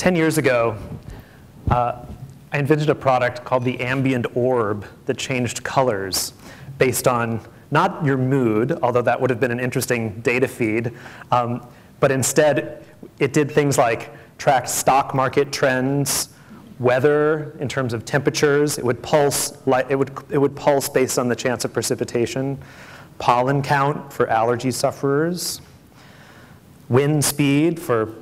10 years ago, I invented a product called the ambient orb that changed colors based on not your mood, although that would have been an interesting data feed, but instead it did things like track stock market trends, weather in terms of temperatures. It would pulse, it would pulse based on the chance of precipitation, pollen count for allergy sufferers, wind speed for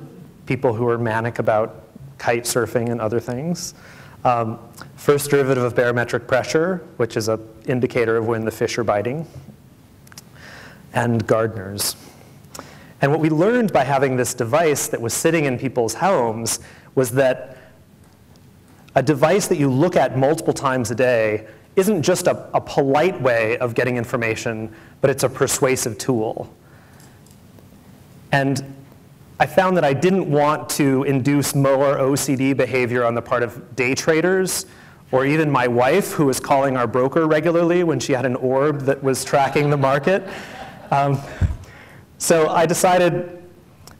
people who are manic about kite surfing and other things, first derivative of barometric pressure, which is an indicator of when the fish are biting, and gardeners. And what we learned by having this device that was sitting in people's homes was that a device that you look at multiple times a day isn't just a polite way of getting information, but it's a persuasive tool. And I found that I didn't want to induce more OCD behavior on the part of day traders, or even my wife, who was calling our broker regularly when she had an orb that was tracking the market. So I decided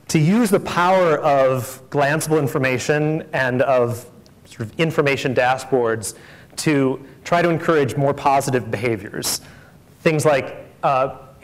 to use the power of glanceable information and of sort of information dashboards to try to encourage more positive behaviors. Things like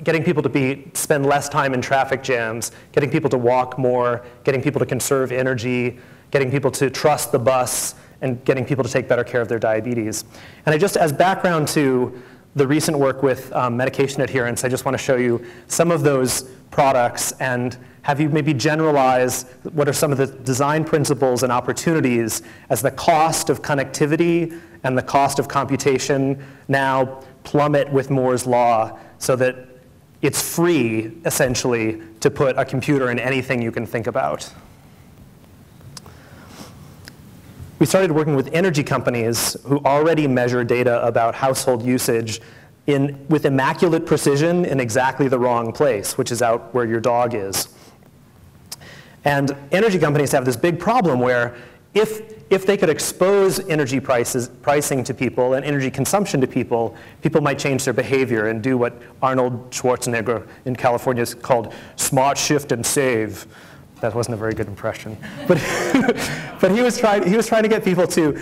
getting people to spend less time in traffic jams, getting people to walk more, getting people to conserve energy, getting people to trust the bus, and getting people to take better care of their diabetes. And I just, as background to the recent work with medication adherence, I just want to show you some of those products and have you maybe generalize what are some of the design principles and opportunities as the cost of connectivity and the cost of computation now plummet with Moore's law so that it's free, essentially, to put a computer in anything you can think about. We started working with energy companies who already measure data about household usage with immaculate precision in exactly the wrong place, which is out where your dog is. And energy companies have this big problem where if they could expose energy pricing to people and energy consumption to people, people might change their behavior and do what Arnold Schwarzenegger in California is called smart shift and save. That wasn't a very good impression, but but he was trying to get people to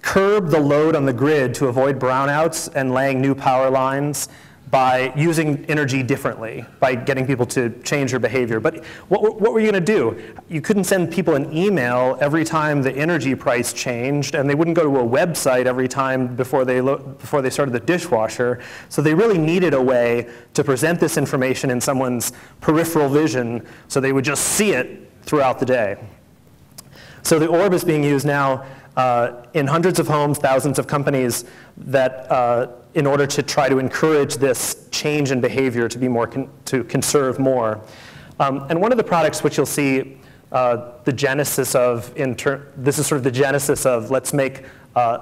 curb the load on the grid to avoid brownouts and laying new power lines by using energy differently, by getting people to change their behavior. But what were you going to do? You couldn't send people an email every time the energy price changed, and they wouldn't go to a website every time before they started the dishwasher. So they really needed a way to present this information in someone's peripheral vision so they would just see it throughout the day. So the orb is being used now in hundreds of homes, thousands of companies that in order to try to encourage this change in behavior to be more to conserve more. And one of the products which you'll see the genesis of, this is sort of the genesis of let's make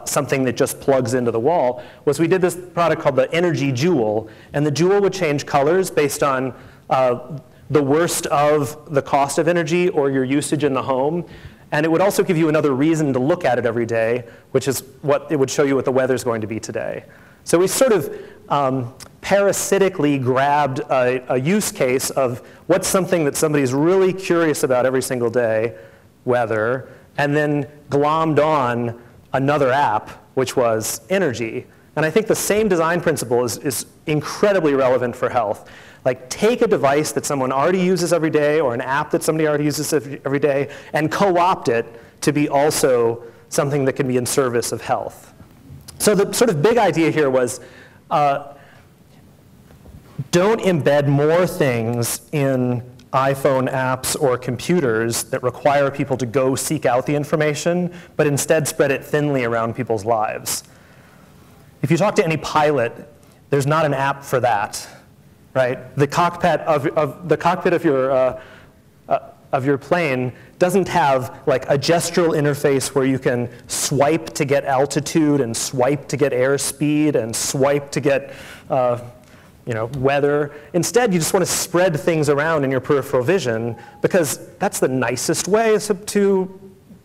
something that just plugs into the wall, was we did this product called the Energy Jewel. And the jewel would change colors based on the worst of the cost of energy or your usage in the home. And it would also give you another reason to look at it every day, which is what it would show you what the weather's going to be today. So we sort of parasitically grabbed a use case of what's something that somebody's really curious about every single day, weather, and then glommed on another app, which was energy. And I think the same design principle is incredibly relevant for health. Like, take a device that someone already uses every day or an app that somebody already uses every day and co-opt it to be also something that can be in service of health. So the sort of big idea here was don't embed more things in iPhone apps or computers that require people to go seek out the information, but instead spread it thinly around people's lives. If you talk to any pilot, there's not an app for that. Right? The cockpit of your plane doesn't have like a gestural interface where you can swipe to get altitude and swipe to get airspeed and swipe to get weather. Instead, you just want to spread things around in your peripheral vision because that's the nicest way to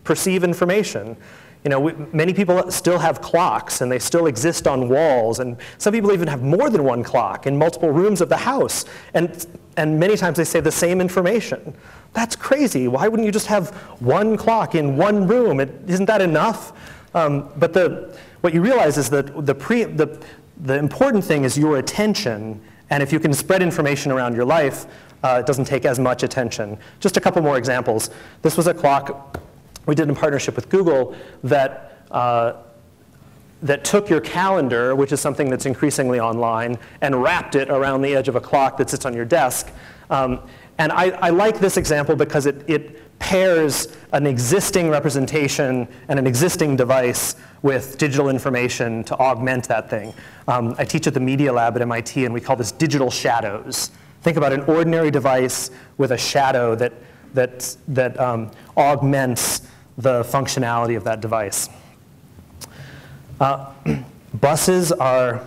perceive information. Many people still have clocks, and they still exist on walls, and some people even have more than one clock in multiple rooms of the house, and many times they say the same information. That's crazy. Why wouldn't you just have one clock in one room? Isn't that enough? But what you realize is that the important thing is your attention, and if you can spread information around your life, it doesn't take as much attention. Just a couple more examples. This was a clock we did in partnership with Google that took your calendar, which is something that's increasingly online, and wrapped it around the edge of a clock that sits on your desk. And I like this example because it pairs an existing representation and an existing device with digital information to augment that thing. I teach at the Media Lab at MIT, and we call this digital shadows. Think about an ordinary device with a shadow that augments the functionality of that device. Buses are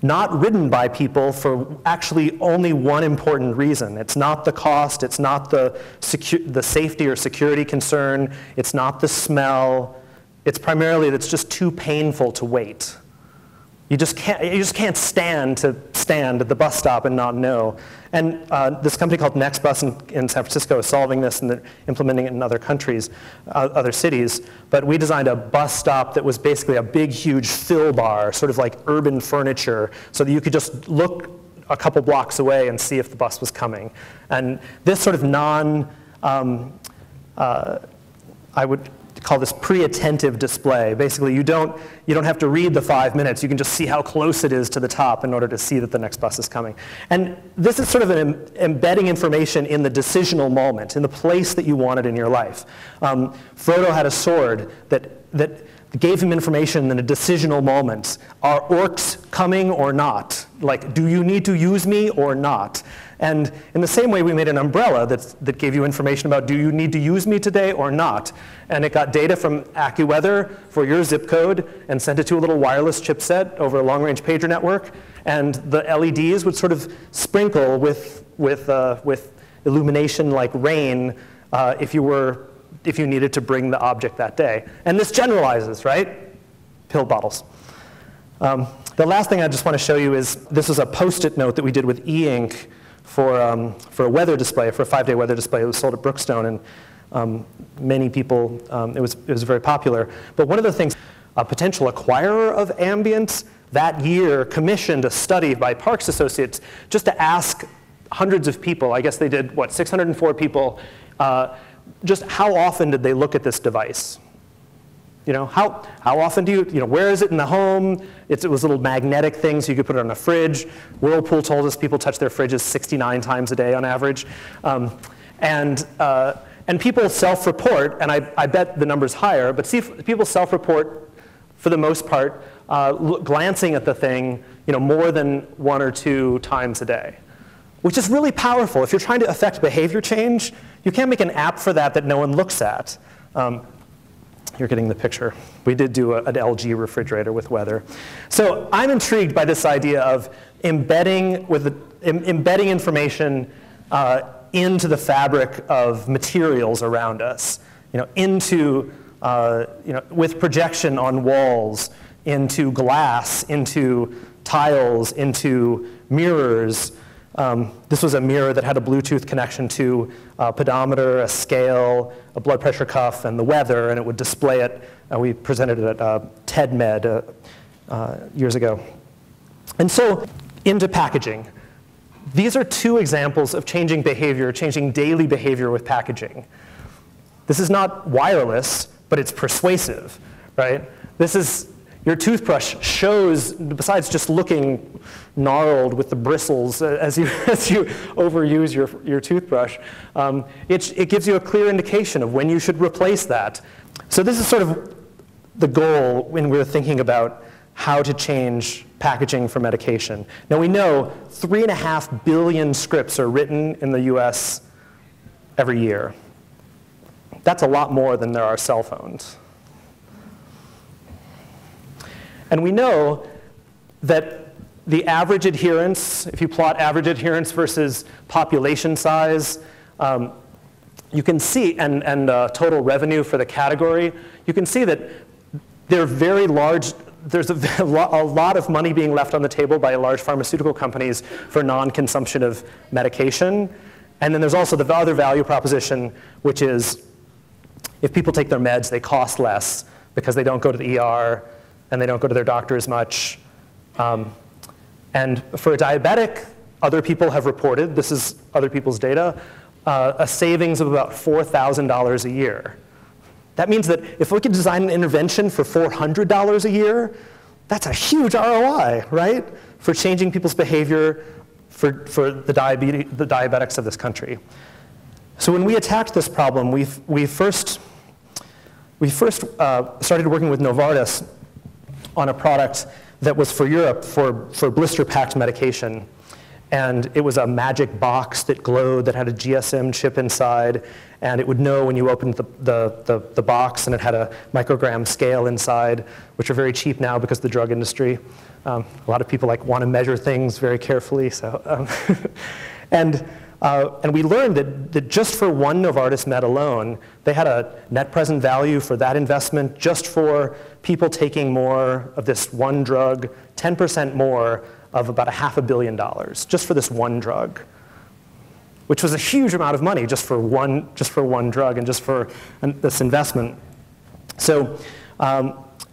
not ridden by people for actually only one important reason. It's not the cost, it's not the safety or security concern, it's not the smell. It's primarily that it's just too painful to wait. You just can't stand at the bus stop and not know. And this company called NextBus in San Francisco is solving this, and they're implementing it in other countries, other cities. But we designed a bus stop that was basically a big, huge fill bar, sort of like urban furniture, so that you could just look a couple blocks away and see if the bus was coming. And this sort of I would call this pre-attentive display. Basically, you don't have to read the 5 minutes. You can just see how close it is to the top in order to see that the next bus is coming. And this is sort of embedding information in the decisional moment, in the place that you want it in your life. Frodo had a sword that gave him information in a decisional moment. Are orcs coming or not? Like, do you need to use me or not? And in the same way, we made an umbrella that gave you information about, do you need to use me today or not? And it got data from AccuWeather for your zip code and sent it to a little wireless chipset over a long-range pager network. And the LEDs would sort of sprinkle with illumination like rain if you needed to bring the object that day. And this generalizes, right? Pill bottles. The last thing I just want to show you is, this is a Post-it note that we did with e-ink for a weather display, for a 5-day weather display. It was sold at Brookstone, and many people, it was very popular. But one of the things, a potential acquirer of ambient that year commissioned a study by Parks Associates just to ask hundreds of people. I guess they did, 604 people, just how often did they look at this device? How often do you, where is it in the home? It was little magnetic things, so you could put it on a fridge. Whirlpool told us people touch their fridges 69 times a day on average. And people self-report, and I bet the number's higher, but people self-report, for the most part, glancing at the thing more than 1 or 2 times a day, which is really powerful. If you're trying to affect behavior change, you can't make an app for that no one looks at. You're getting the picture. We did do an LG refrigerator with weather. So I'm intrigued by this idea of embedding information into the fabric of materials around us, with projection on walls, into glass, into tiles, into mirrors. This was a mirror that had a Bluetooth connection to a pedometer, a scale, a blood pressure cuff, and the weather, and it would display it. We presented it at TEDMed years ago. And so, into packaging. These are 2 examples of changing behavior, changing daily behavior with packaging. This is not wireless, but it's persuasive, right? This is, your toothbrush shows, besides just looking gnarled with the bristles as you overuse your toothbrush, it gives you a clear indication of when you should replace that. So this is sort of the goal when we're thinking about how to change packaging for medication. Now we know 3.5 billion scripts are written in the US every year. That's a lot more than there are cell phones. And we know that the average adherence, if you plot average adherence versus population size, you can see, and total revenue for the category, you can see that they're very large. There's a lot of money being left on the table by large pharmaceutical companies for non-consumption of medication. And then there's also the other value proposition, which is if people take their meds, they cost less because they don't go to the ER and they don't go to their doctor as much. And for a diabetic, other people have reported, this is other people's data, a savings of about $4,000 a year. That means that if we could design an intervention for $400 a year, that's a huge ROI, right? For changing people's behavior for the diabetics of this country. So when we attacked this problem, we first started working with Novartis on a product that was for Europe for blister-packed medication. And it was a magic box that glowed, that had a GSM chip inside, and it would know when you opened the box, and it had a microgram scale inside, which are very cheap now because of the drug industry. A lot of people want to measure things very carefully. So, and we learned that just for one Novartis med alone, they had a net present value for that investment just for people taking more of this one drug, 10% more of about $500 million, just for this one drug, which was a huge amount of money just for one drug and just for this investment. So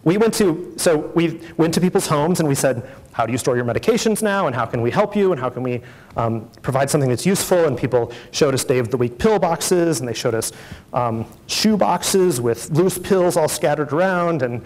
we went to people's homes and we said, how do you store your medications now, and how can we help you, and how can we provide something that's useful? And people showed us day of the week pill boxes, and they showed us shoe boxes with loose pills all scattered around, and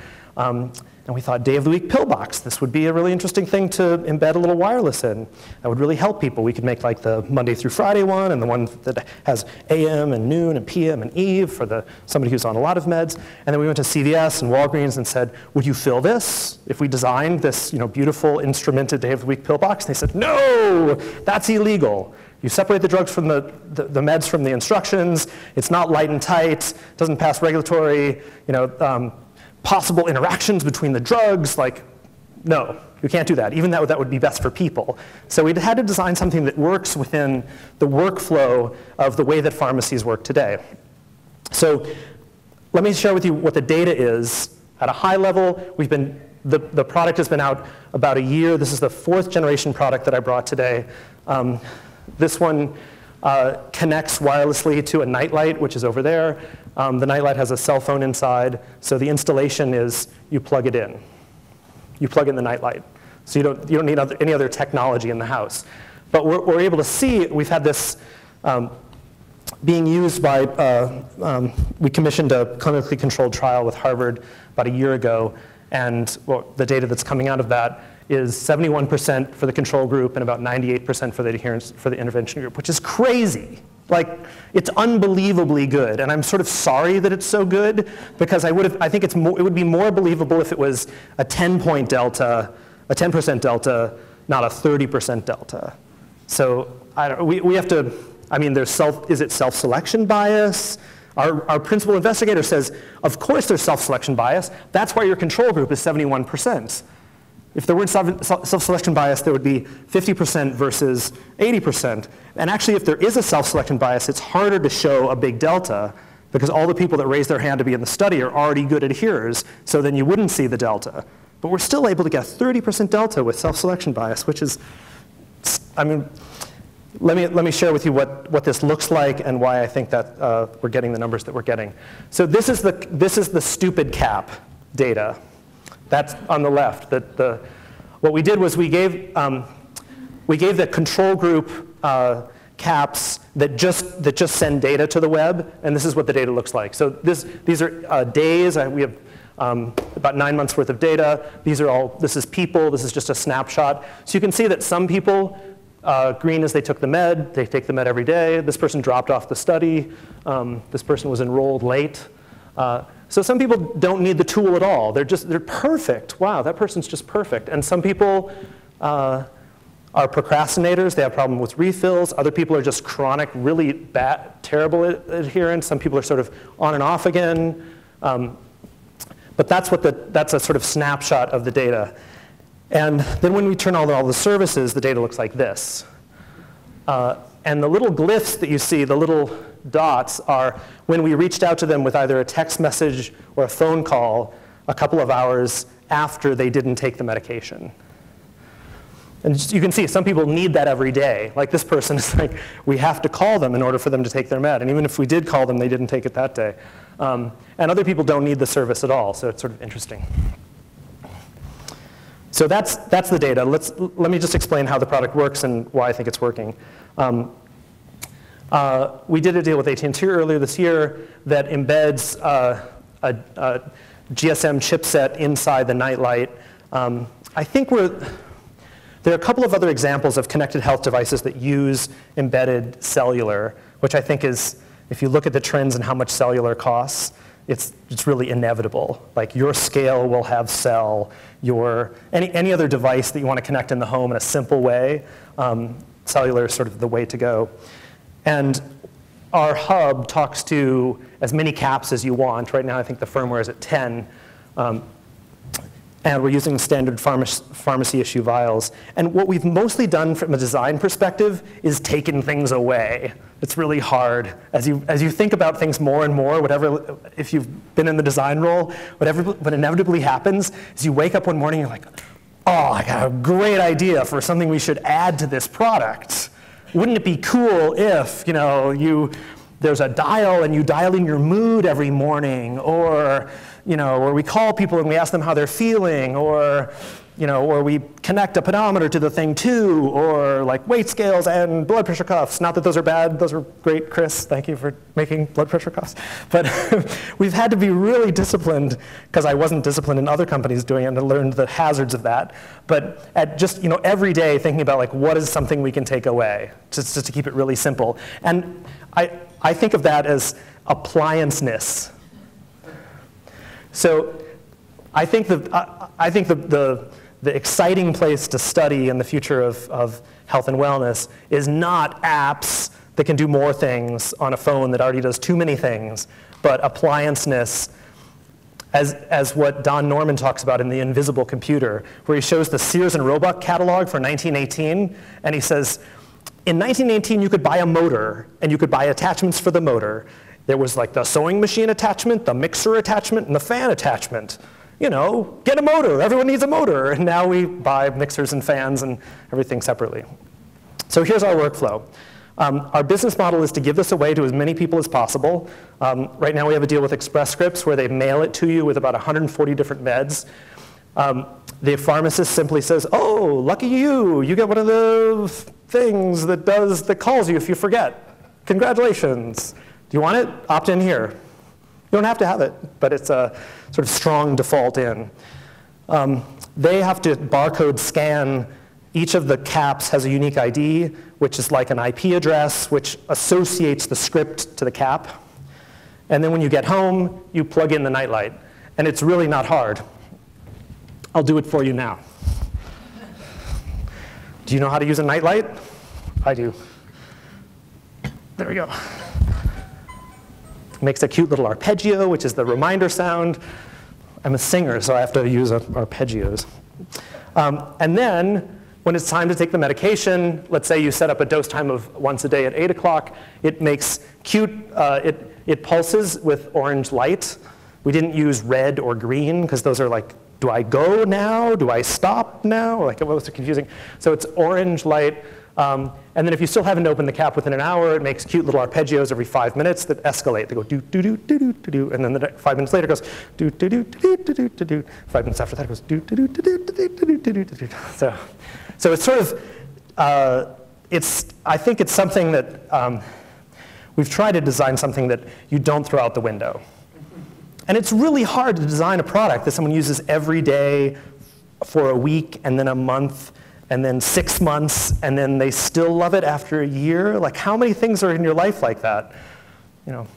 we thought, day of the week pill box, this would be a really interesting thing to embed a little wireless in. That would really help people. We could make like the Monday through Friday one, and the one that has AM and noon and PM and eve for somebody who's on a lot of meds. And then we went to CVS and Walgreens and said, would you fill this if we designed this beautiful instrumented day of the week pill box? And they said, no, that's illegal. You separate the drugs from the meds from the instructions. It's not light and tight. Doesn't pass regulatory, possible interactions between the drugs. No, you can't do that. Even that would be best for people. So we had to design something that works within the workflow of the way that pharmacies work today. So let me share with you what the data is. At a high level, the product has been out about a year. This is the 4th generation product that I brought today. This one connects wirelessly to a nightlight, which is over there. The nightlight has a cell phone inside, so the installation is you plug it in. You plug in the nightlight. So you don't need any other technology in the house. But we're able to see, we've had this being used by, we commissioned a clinically controlled trial with Harvard about a year ago, and the data that's coming out of that is 71% for the control group and about 98% for the adherence for the intervention group, which is crazy. It's unbelievably good, and I'm sort of sorry that it's so good, because I think it would be more believable if it was a 10-point delta, a 10% delta, not a 30% delta. So we have to, is it self-selection bias? Our principal investigator says, of course there's self-selection bias. That's why your control group is 71%. If there weren't self-selection bias, there would be 50% versus 80%. And actually, if there is a self-selection bias, it's harder to show a big delta, because all the people that raise their hand to be in the study are already good adherers, so then you wouldn't see the delta. But we're still able to get a 30% delta with self-selection bias, which is, let me share with you what this looks like and why I think that we're getting the numbers that we're getting. So this is the stupid cap data. That's on the left. What we did was we gave the control group caps that just send data to the web, and this is what the data looks like. So these are days. We have about 9 months worth of data. This is people. This is just a snapshot. So you can see that some people, green is they took the med. They take the med every day. This person dropped off the study. This person was enrolled late. So some people don't need the tool at all. They're perfect. Wow, that person's just perfect. And some people are procrastinators. They have a problem with refills. Other people are just chronic, really bad, terrible adherence. Some people are sort of on and off again. But that's a sort of snapshot of the data. And then when we turn on all the services, the data looks like this. And the little glyphs that you see, the little dots, are when we reached out to them with either a text message or a phone call a couple of hours after they didn't take the medication. And you can see some people need that every day. Like this person is like, we have to call them in order for them to take their med. And even if we did call them, they didn't take it that day. And other people don't need the service at all, so it's sort of interesting. So that's the data. Let me just explain how the product works and why I think it's working. We did a deal with AT&T earlier this year that embeds a GSM chipset inside the nightlight. I think there are a couple of other examples of connected health devices that use embedded cellular, which I think is, if you look at the trends and how much cellular costs, it's really inevitable. Like your scale will have cell, any other device that you want to connect in the home in a simple way, cellular is sort of the way to go. And our hub talks to as many caps as you want. Right now I think the firmware is at 10. And we're using standard pharmacy issue vials. And what we've mostly done from a design perspective is taken things away. It's really hard. As you think about things more and more, if you've been in the design role, what inevitably happens is you wake up one morning and you're like, oh, I got a great idea for something we should add to this product. Wouldn't it be cool if, there's a dial and you dial in your mood every morning, or we call people and we ask them how they're feeling, or we connect a pedometer to the thing too, or like weight scales and blood pressure cuffs. Not that those are bad, those are great, Chris, thank you for making blood pressure cuffs. But we've had to be really disciplined, because I wasn't disciplined in other companies doing it, and I learned the hazards of that. But at just every day thinking about like what is something we can take away, just to keep it really simple. And I think of that as appliance-ness. So I think the exciting place to study in the future of health and wellness is not apps that can do more things on a phone that already does too many things, but appliance-ness, as what Don Norman talks about in The Invisible Computer, where he shows the Sears and Roebuck catalog for 1918, and he says, in 1918 you could buy a motor, and you could buy attachments for the motor. There was like the sewing machine attachment, the mixer attachment, and the fan attachment. Get a motor, everyone needs a motor. And now we buy mixers and fans and everything separately. So here's our workflow. Our business model is to give this away to as many people as possible. Right now we have a deal with Express Scripts where they mail it to you with about 140 different meds. The pharmacist simply says, oh, lucky you, you get one of the things that calls you if you forget. Congratulations. Do you want it? Opt in here. You don't have to have it, but it's a sort of strong default in. They have to barcode scan. Each of the caps has a unique ID, which is like an IP address, which associates the script to the cap. And then when you get home, you plug in the nightlight. And it's really not hard. I'll do it for you now. Do you know how to use a nightlight? I do. There we go. Makes a cute little arpeggio, which is the reminder sound. I'm a singer, so I have to use arpeggios. And then, when it's time to take the medication, let's say you set up a dose time of once a day at 8 o'clock, it makes cute, it pulses with orange light. We didn't use red or green, because those are like, do I go now? Do I stop now? Like, it was confusing. So it's orange light. And then if you still haven't opened the cap within an hour, it makes cute little arpeggios every 5 minutes that escalate. They go do do do do do do do, and then 5 minutes later it goes do do do do do do do do. 5 minutes after that it goes do do do do do do do do do do. So it's sort of I think it's something that we've tried to design something that you don't throw out the window. And it's really hard to design a product that someone uses every day for a week and then a month and then 6 months, and then they still love it after a year. Like, how many things are in your life like that?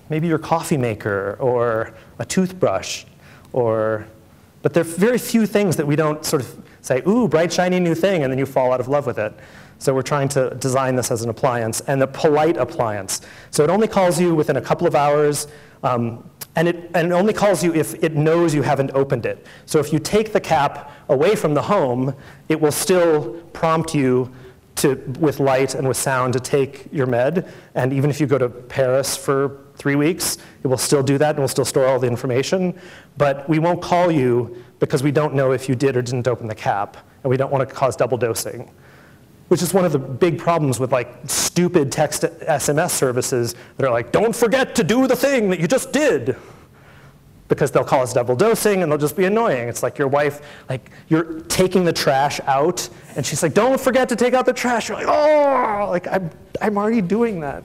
Maybe your coffee maker or a toothbrush, but there are very few things that we don't sort of say, ooh, bright, shiny new thing, and then you fall out of love with it. So we're trying to design this as an appliance, and a polite appliance. So it only calls you within a couple of hours, and it only calls you if it knows you haven't opened it. So if you take the cap away from the home, it will still prompt you with light and with sound to take your med. And even if you go to Paris for 3 weeks, it will still do that and will still store all the information. But we won't call you because we don't know if you did or didn't open the cap, and we don't want to cause double dosing. which is one of the big problems with like stupid text SMS services that are like, don't forget to do the thing that you just did. Because they'll call us double dosing and they'll just be annoying. It's like your wife, like you're taking the trash out and she's like, don't forget to take out the trash. You're like, oh, like I'm already doing that.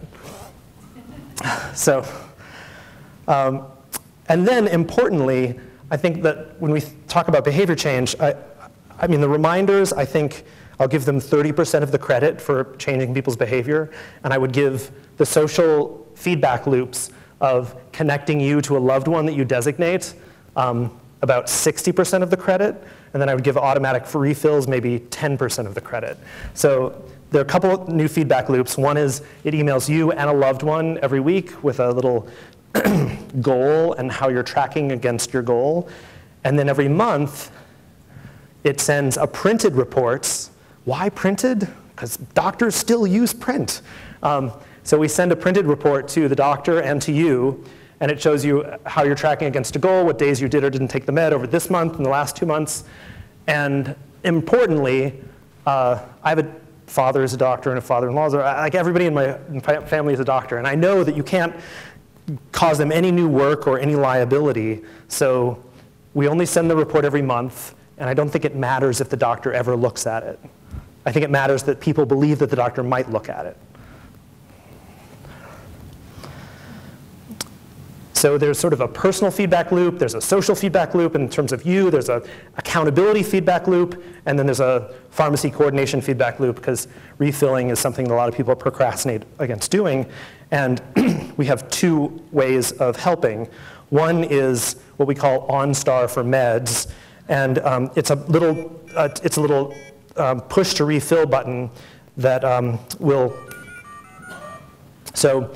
So, and then importantly, I think that when we talk about behavior change, I mean the reminders, I think I'll give them 30% of the credit for changing people's behavior, and I would give the social feedback loops of connecting you to a loved one that you designate about 60% of the credit, and then I would give automatic refills maybe 10% of the credit. So there are a couple of new feedback loops. One is it emails you and a loved one every week with a little goal and how you're tracking against your goal. And then every month, it sends a printed reports. Why printed? Because doctors still use print. So we send a printed report to the doctor and to you, and it shows you how you're tracking against a goal, what days you did or didn't take the med over this month and the last 2 months. And importantly, I have a father is a doctor and a father-in-law is like everybody in my family is a doctor, and I know that you can't cause them any new work or any liability, so we only send the report every month, and I don't think it matters if the doctor ever looks at it. I think it matters that people believe that the doctor might look at it. So there's sort of a personal feedback loop, there's a social feedback loop in terms of you, there's a accountability feedback loop, and then there's a pharmacy coordination feedback loop, because refilling is something that a lot of people procrastinate against doing. And we have 2 ways of helping. One is what we call OnStar for meds, and it's a little push to refill button that will, so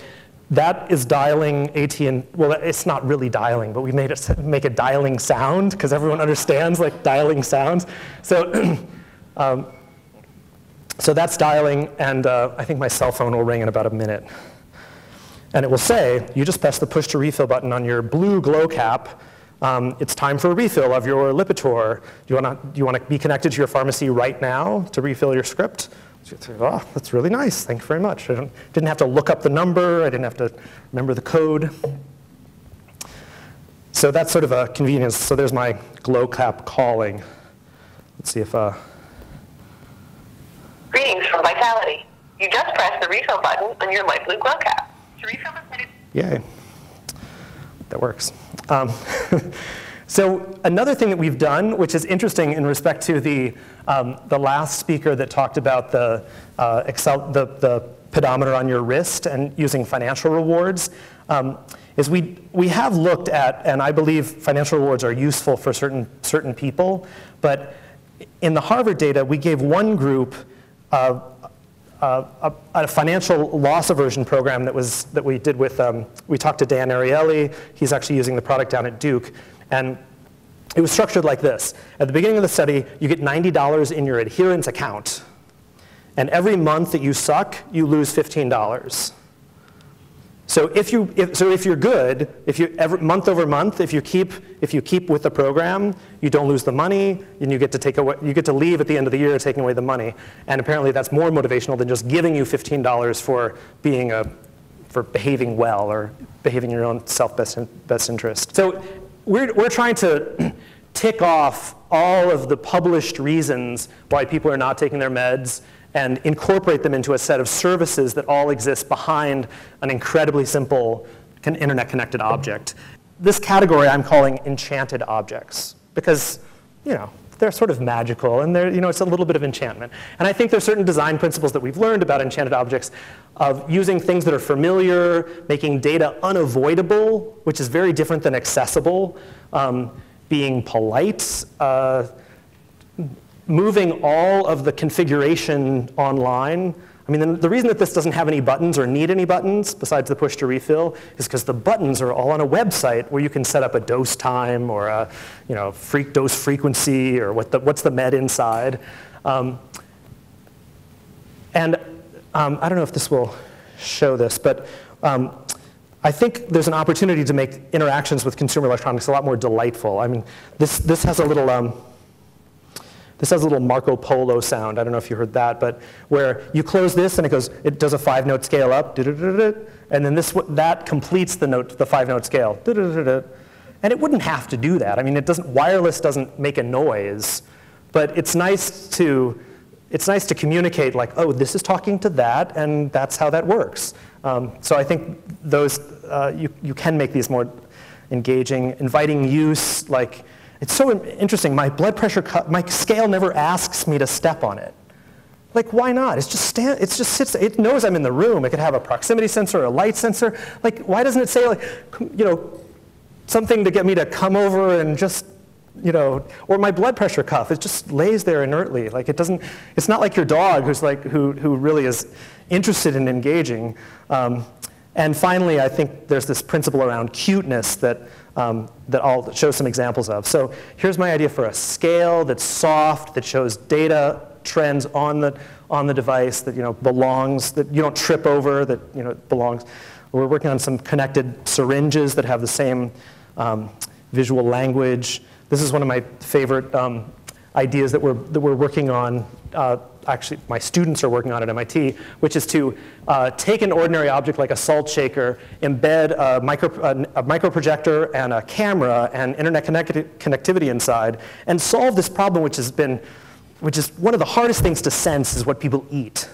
that is dialing AT&T, well, it's not really dialing, but we made it make a dialing sound, because everyone understands like dialing sounds. So, so that's dialing, and I think my cell phone will ring in about a minute. And it will say, you just press the push to refill button on your blue GlowCap. It's time for a refill of your Lipitor. Do you want to be connected to your pharmacy right now to refill your script? Oh, that's really nice. Thank you very much. I didn't have to look up the number. I didn't have to remember the code. So that's sort of a convenience. So there's my GlowCap calling. Let's see if... Greetings from Vitality. You just pressed the refill button on your light blue GlowCap. To refill this... Yay. That works. So another thing that we've done, which is interesting in respect to the last speaker that talked about the pedometer on your wrist and using financial rewards, is we have looked at, and I believe financial rewards are useful for certain people, but in the Harvard data, we gave one group a financial loss aversion program that we did with, we talked to Dan Ariely. He's actually using the product down at Duke. And it was structured like this. At the beginning of the study, you get $90 in your adherence account. And every month that you suck, you lose $15. So if you're good, month over month, if you keep with the program, you don't lose the money, and you get to leave at the end of the year taking away the money. And apparently that's more motivational than just giving you $15 for behaving well or behaving in your own best interest. So we're trying to tick off all of the published reasons why people are not taking their meds and incorporate them into a set of services that all exist behind an incredibly simple internet-connected object. This category I'm calling enchanted objects, because they're sort of magical, and it's a little bit of enchantment. And I think there's certain design principles that we've learned about enchanted objects of using things that are familiar, making data unavoidable, which is very different than accessible, being polite, moving all of the configuration online. I mean, the reason that this doesn't have any buttons or need any buttons besides the push to refill is because the buttons are all on a website where you can set up a dose time or a dose frequency or what's the med inside. And I don't know if this will show this, but I think there's an opportunity to make interactions with consumer electronics a lot more delightful. I mean, this has a little This has a little Marco Polo sound. I don't know if you heard that, but where you close this and it does a 5-note scale up, and then that completes the 5-note scale. And it wouldn't have to do that. I mean, wireless doesn't make a noise, but it's nice to communicate like, oh, this is talking to that, and that's how that works. So I think those you can make these more engaging, inviting use. Like, it's so interesting. My blood pressure my scale never asks me to step on it. Like, why not? It just sits. It knows I'm in the room. It could have a proximity sensor or a light sensor. Like, why doesn't it say, like, something to get me to come over and just, or my blood pressure cuff? It just lays there inertly. Like, it doesn't. It's not like your dog who really is interested in engaging. And finally, I think there's this principle around cuteness that I'll show some examples of. So here's my idea for a scale that's soft, that shows data trends on the device, that belongs, that you don't trip over, that belongs. We're working on some connected syringes that have the same visual language. This is one of my favorite ideas that we're working on. Actually, my students are working on at MIT, which is to take an ordinary object like a salt shaker, embed a microprojector and a camera and internet connectivity inside, and solve this problem, which is one of the hardest things to sense, is what people eat.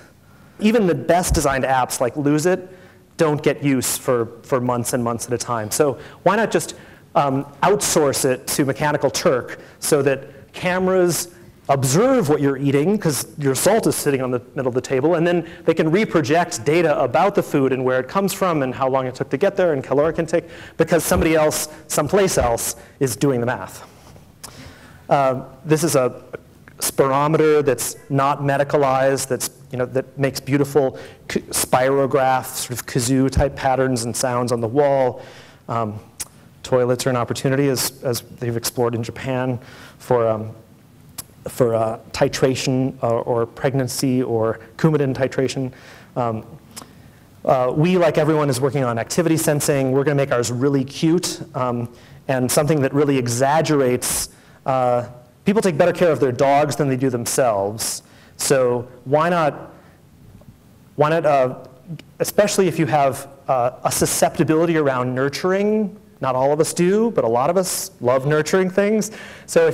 Even the best designed apps like Lose It don't get use for months and months at a time. So why not just outsource it to Mechanical Turk so that cameras observe what you're eating, because your salt is sitting on the middle of the table, and then they can reproject data about the food and where it comes from and how long it took to get there and caloric intake, because somebody else, someplace else, is doing the math. This is a spirometer that's not medicalized, that makes beautiful spirograph, sort of kazoo type patterns and sounds on the wall. Toilets are an opportunity, as they've explored in Japan, for titration or pregnancy or Coumadin titration. We, like everyone, is working on activity sensing. We're going to make ours really cute and something that really exaggerates. People take better care of their dogs than they do themselves. So why not, especially if you have a susceptibility around nurturing. Not all of us do, but a lot of us love nurturing things. So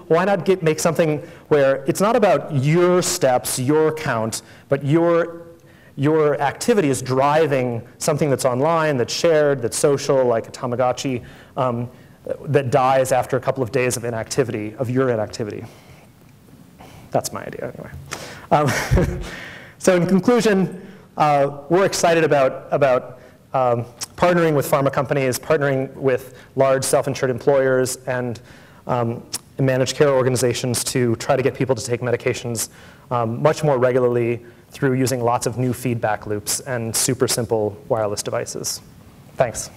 why not make something where it's not about your steps, your count, but your activity is driving something that's online, that's shared, that's social, like a Tamagotchi, that dies after a couple of days of your inactivity. That's my idea, anyway. So in conclusion, we're excited about partnering with pharma companies, partnering with large self-insured employers, and managed care organizations to try to get people to take medications much more regularly through using lots of new feedback loops and super simple wireless devices. Thanks.